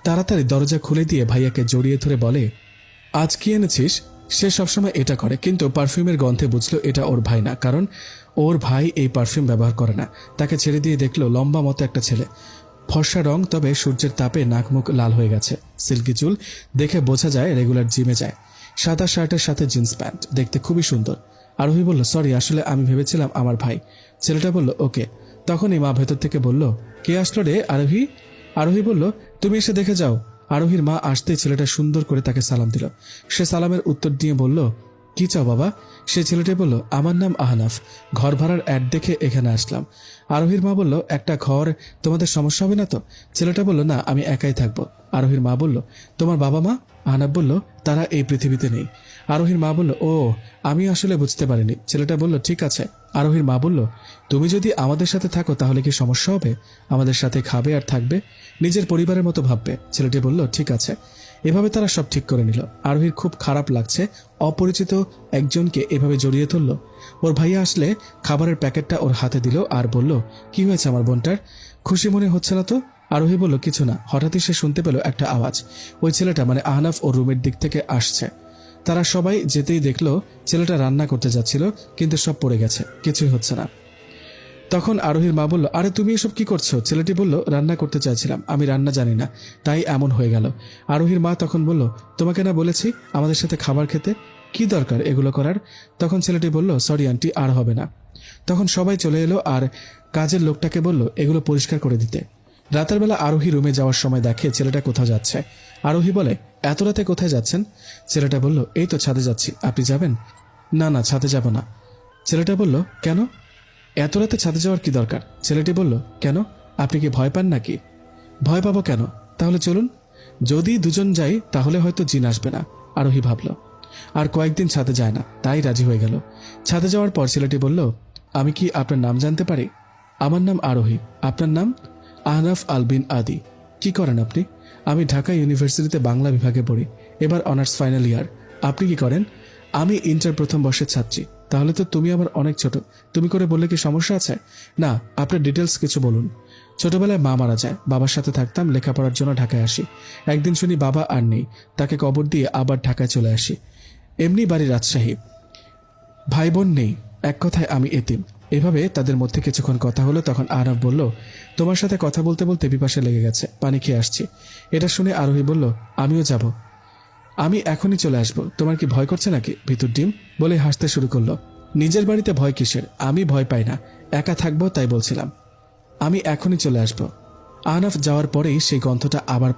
তাড়াতাড়ি দরজা খুলে দিয়ে ভাইয়াকে জড়িয়ে ধরে বলে, আজ কি এনেছিস? সে সবসময় এটা করে, কিন্তু পারফিউমের গন্ধে বুঝলো এটা ওর ভাই না, কারণ ওর ভাই এই পারফিউম ব্যবহার করে না। তাকে ছেড়ে দিয়ে দেখলো লম্বা মতো একটা ছেলে, ফর্সা রং, তবে সূর্যের তাপে নাক মুখ লাল হয়ে গেছে, সিল্কি চুল, দেখে বোঝা যায় রেগুলার জিমে যায়। সাদা শার্টের সাথে জিন্স প্যান্ট, দেখতে খুবই সুন্দর। আরোহী বলল, সরি, আসলে আমি ভেবেছিলাম আমার ভাই। ছেলেটা বলল, ওকে। তখনই মা ভেতর থেকে বলল, কে আসলো রে আরোহী? আরোহী বলল, তুমি এসে দেখে যাও। আরোহীর মা আসতেই ছেলেটা সুন্দর করে তাকে সালাম দিল। সে সালামের উত্তর দিয়ে বলল, কি চাও বাবা? সে ছেলেটি বলল, আমার নাম আহনাফ, ঘর ভাড়ার অ্যাড দেখে এখানে আসলাম। আরোহীর মা বলল, একটা ঘর তোমাদের সমস্যা হবে না তো? ছেলেটা বলল, না, আমি একাই থাকবো। আরোহীর মা বলল, তোমার বাবা মা? আহনাফ বলল, তারা এই পৃথিবীতে নেই। আরোহীর মা বলল, ও, আমি আসলে বুঝতে পারিনি। ছেলেটা বলল, ঠিক আছে। আরোহীর মা বলল, তুমি যদি আমাদের সাথে থাকো তাহলে কি সমস্যা হবে? আমাদের সাথে খাবে আর থাকবে, নিজের পরিবারের মতো ভাববে। ছেলেটি বলল, ঠিক আছে। এভাবে তারা সব ঠিক করে নিল। আরোহীর খুব খারাপ লাগছে, অপরিচিত একজনকে এভাবে জড়িয়ে ধরল। ওর ভাইয়া আসলে খাবারের প্যাকেটটা ওর হাতে দিল আর বলল, কি হয়েছে আমার বোনটার? খুশি মনে হচ্ছে না তো? আরোহী বলল, কিছু না। হঠাৎই সে শুনতে পেল একটা আওয়াজ। ওই ছেলেটা মানে আহনাফ ও রুমের দিক থেকে আসছে। তারা সবাই যেতেই দেখলো ছেলেটা রান্না করতে যাচ্ছিল, কিন্তু সব পড়ে গেছে, কিছুই হচ্ছে না। তখন আরোহীর মা বলল, আরে তুমি এসব কি করছো? ছেলেটি বলল, রান্না করতে চাইছিলাম, আমি রান্না জানি না, তাই এমন হয়ে গেল। আরোহীর মা তখন বলল, তোমাকে না বলেছি আমাদের সাথে খাবার খেতে? কি দরকার এগুলো করার? তখন ছেলেটি বলল, সরি আন্টি, আর হবে না। তখন সবাই চলে এলো আর কাজের লোকটাকে বলল এগুলো পরিষ্কার করে দিতে। রাতের বেলা আরোহী রুমে যাওয়ার সময় দেখে ছেলেটা কোথাও যাচ্ছে। আরোহী বলে, এত রাতে কোথায় যাচ্ছেন? ছেলেটা বলল, এই তো ছাদে যাচ্ছি, আপনি যাবেন? না না, ছাদে যাব না। ছেলেটা বলল, কেন? এত রাতে ছাদে যাওয়ার কি দরকার? ছেলেটি বলল, কেন, আপনি কি ভয় পান নাকি? ভয় পাবো কেন? তাহলে চলুন। যদি দুজন যাই তাহলে হয়তো জিন আসবে না। আরোহী ভাবল। আর কয়েকদিন ছাদে যায় না, তাই রাজি হয়ে গেল। ছাদে যাওয়ার পর ছেলেটি বলল, আমি কি আপনার নাম জানতে পারি? আমার নাম আরোহী। আপনার নাম? আহনাফ আলবিন আদি। কি করেন আপনি? আমি ঢাকা ইউনিভার্সিটিতে বাংলা বিভাগে পড়ি, এবার অনার্স ফাইনাল ইয়ার। আপনি কি করেন? আমি ইন্টার প্রথম বর্ষের ছাত্রী। তাহলে তো তুমি আমার অনেক ছোট। তুমি করে বললে কি সমস্যা আছে? না, আপনার ডিটেলস কিছু বলুন। ছোটবেলায় মা মারা যায়, বাবার সাথে থাকতাম, লেখাপড়ার জন্য ঢাকায় আসি। একদিন শুনি বাবা আর নেই, তাকে কবর দিয়ে আবার ঢাকায় চলে আসি। এমনি বাড়ি রাজশাহী, ভাই বোন নেই, এক কথায় আমি এতিম। এভাবে তাদের মধ্যে কিছুক্ষণ কথা হলো। তখন আহনাফ বলল, তোমার সাথে কথা বলতে বলতে পিপাসা লেগে গেছে, পানি খেয়ে আসছি। এটা শুনে আরোহী বলল, আমিও যাব, আমি এখনই চলে আসবো। তোমার কি ভয় করছে নাকি ভিতর ডিম? বলে হাসতে শুরু করলো। নিজের বাড়িতে ভয় কিসের? আমি ভয় পাই না, একা থাকবো তাই বলছিলাম। আমি এখনই চলে আসবো। আহনাফ যাওয়ার পরেই সেই গন্ধটা আবার